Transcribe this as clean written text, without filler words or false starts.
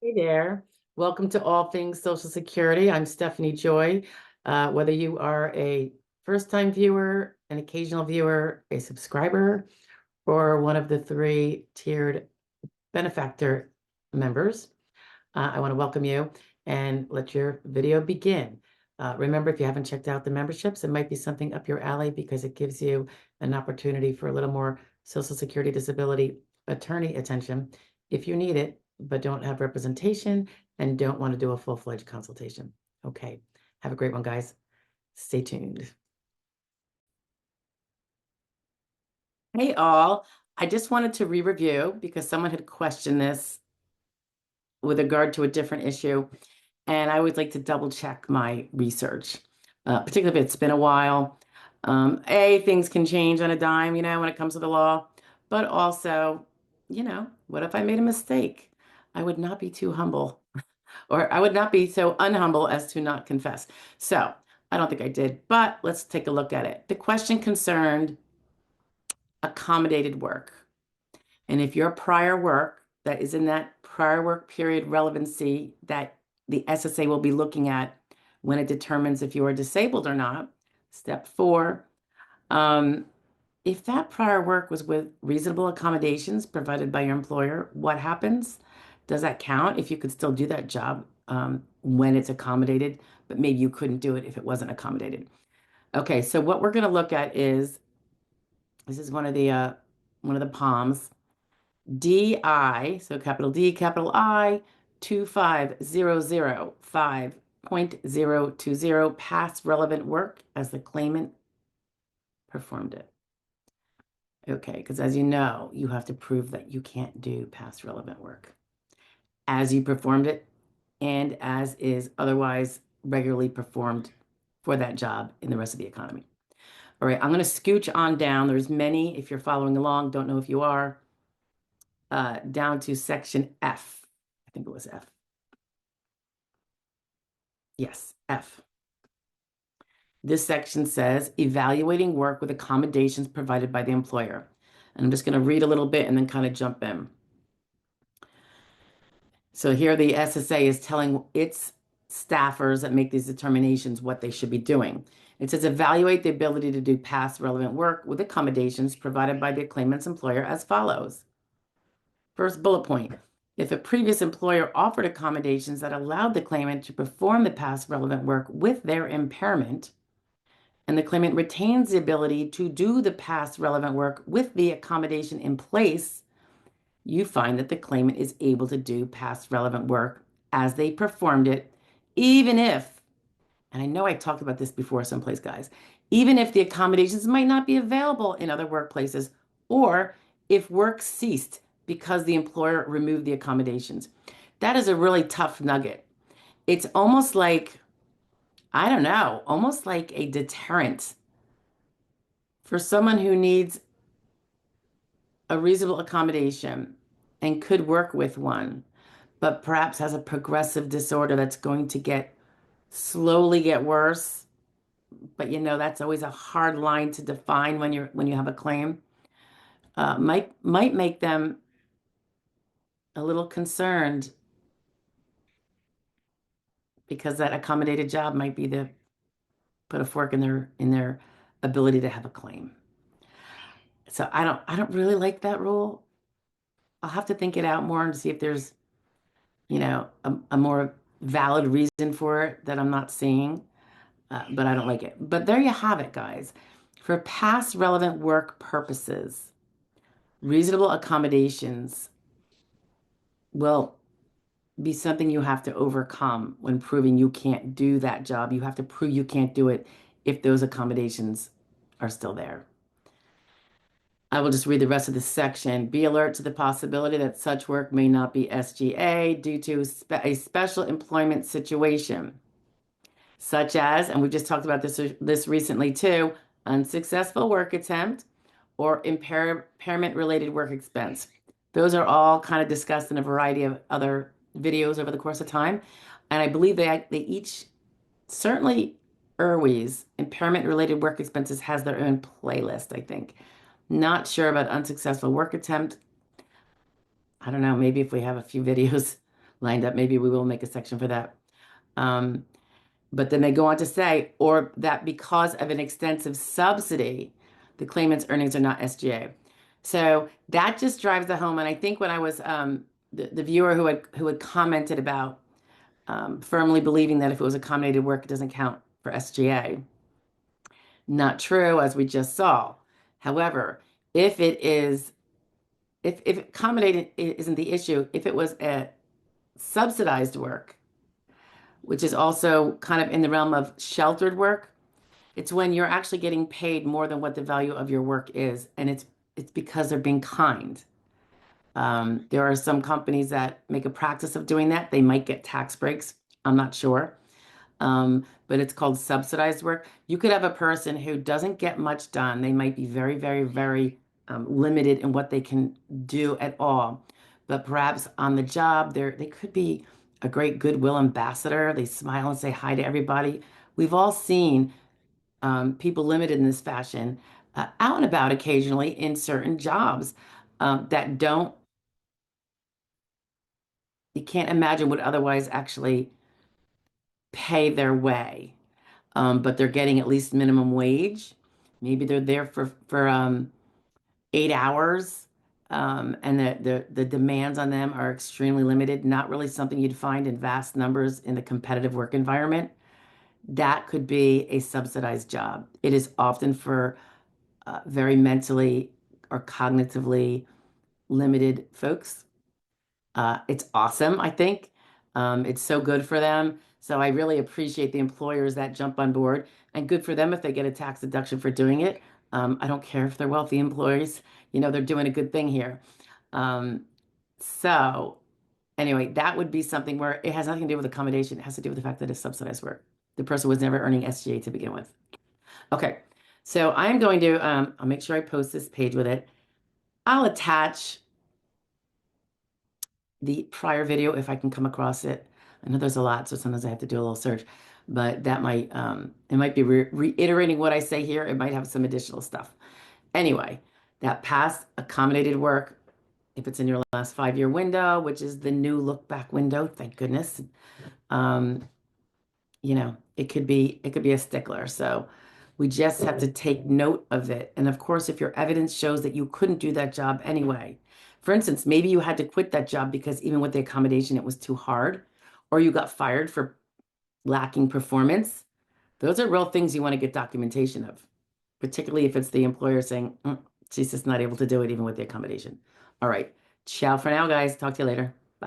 Hey there. Welcome to All Things Social Security. I'm Stephanie Joy. Whether you are a first-time viewer, an occasional viewer, a subscriber, or one of the three tiered benefactor members, I want to welcome you and let your video begin. Remember, if you haven't checked out the memberships, it might be something up your alley because it gives you an opportunity for a little more Social Security disability attorney attention if you need it, but don't have representation and don't want to do a full-fledged consultation. Okay, have a great one, guys. Stay tuned. Hey, all. I just wanted to re-review because someone had questioned this with regard to a different issue. And I would like to double check my research, particularly if it's been a while. Things can change on a dime, when it comes to the law, but also, what if I made a mistake? I would not be too humble, or I would not be so unhumble as to not confess. So I don't think I did, but let's take a look at it. The question concerned accommodated work. And if your prior work that is in that prior work period relevancy that the SSA will be looking at when it determines if you are disabled or not, step 4, if that prior work was with reasonable accommodations provided by your employer, what happens? Does that count if you could still do that job when it's accommodated, but maybe you couldn't do it if it wasn't accommodated? Okay, so what we're going to look at is this is one of the POMs. DI, so capital D, capital I, 25005.020, past relevant work as the claimant performed it. Okay, because as you know, you have to prove that you can't do past relevant work as you performed it and as is otherwise regularly performed for that job in the rest of the economy. All right, I'm going to scooch on down. There's many, if you're following along, don't know if you are, down to section F. I think it was F. Yes, F. This section says evaluating work with accommodations provided by the employer. And I'm just going to read a little bit and then kind of jump in. So here the SSA is telling its staffers that make these determinations what they should be doing. It says evaluate the ability to do past relevant work with accommodations provided by the claimant's employer as follows. First bullet point, if a previous employer offered accommodations that allowed the claimant to perform the past relevant work with their impairment, and the claimant retains the ability to do the past relevant work with the accommodation in place, you find that the claimant is able to do past relevant work as they performed it, even if, and I know I talked about this before someplace, guys, even if the accommodations might not be available in other workplaces, or if work ceased because the employer removed the accommodations. That is a really tough nugget. It's almost like, I don't know, almost like a deterrent for someone who needs a reasonable accommodation and could work with one, but perhaps has a progressive disorder that's going to slowly get worse. But that's always a hard line to define when you have a claim. Might make them a little concerned because that accommodated job might be the put a fork in their ability to have a claim. So I don't really like that rule. I'll have to think it out more and see if there's a more valid reason for it that I'm not seeing, but I don't like it. But there you have it, guys. For past relevant work purposes, reasonable accommodations will be something you have to overcome when proving you can't do that job. You have to prove you can't do it if those accommodations are still there. I will just read the rest of this section. Be alert to the possibility that such work may not be SGA due to a special employment situation, such as, and we just talked about this recently too, unsuccessful work attempt or impairment-related work expense. Those are all kind of discussed in a variety of other videos over the course of time. And I believe they each, certainly IRWI's, impairment-related work expenses, has their own playlist, I think. Not sure about unsuccessful work attempt. I don't know, maybe if we have a few videos lined up. Maybe we will make a section for that. Um, but then they go on to say, or that because of an extensive subsidy, the claimant's earnings are not SGA. So that just drives the home. And I think when I was the viewer who had commented about firmly believing that if it was accommodated work, it doesn't count for SGA. Not true, as we just saw. However, if it is, if accommodated isn't the issue, if it was a subsidized work, which is also kind of in the realm of sheltered work, it's when you're actually getting paid more than what the value of your work is, and it's because they're being kind. There are some companies that make a practice of doing that. They might get tax breaks. I'm not sure. But it's called subsidized work. You could have a person who doesn't get much done. They might be very, very, very limited in what they can do at all. But perhaps on the job, they could be a great goodwill ambassador. They smile and say hi to everybody. We've all seen people limited in this fashion out and about occasionally in certain jobs that don't, you can't imagine would otherwise actually pay their way. But they're getting at least minimum wage. Maybe they're there for 8 hours, and the demands on them are extremely limited. Not really something you'd find in vast numbers in the competitive work environment. That could be a subsidized job. It is often for very mentally or cognitively limited folks. It's awesome, I think. It's so good for them. So I really appreciate the employers that jump on board, and good for them if they get a tax deduction for doing it. I don't care if they're wealthy employees, they're doing a good thing here. Um, so anyway, that would be something where it has nothing to do with accommodation. It has to do with the fact that it's subsidized work. The person was never earning SGA to begin with. Okay, so I'm going to, I'll make sure I post this page with it. I'll attach the prior video if I can come across it. I know there's a lot, so sometimes I have to do a little search, but that might it might be reiterating what I say here. It might have some additional stuff. Anyway, that past accommodated work, if it's in your last 5-year window, which is the new look back window, thank goodness. Um, it could be a stickler. So we just have to take note of it. And of course, if your evidence shows that you couldn't do that job anyway, for instance, maybe you had to quit that job because even with the accommodation, it was too hard, or you got fired for lacking performance. Those are real things you want to get documentation of, particularly if it's the employer saying, she's just not able to do it even with the accommodation. All right. Ciao for now, guys. Talk to you later.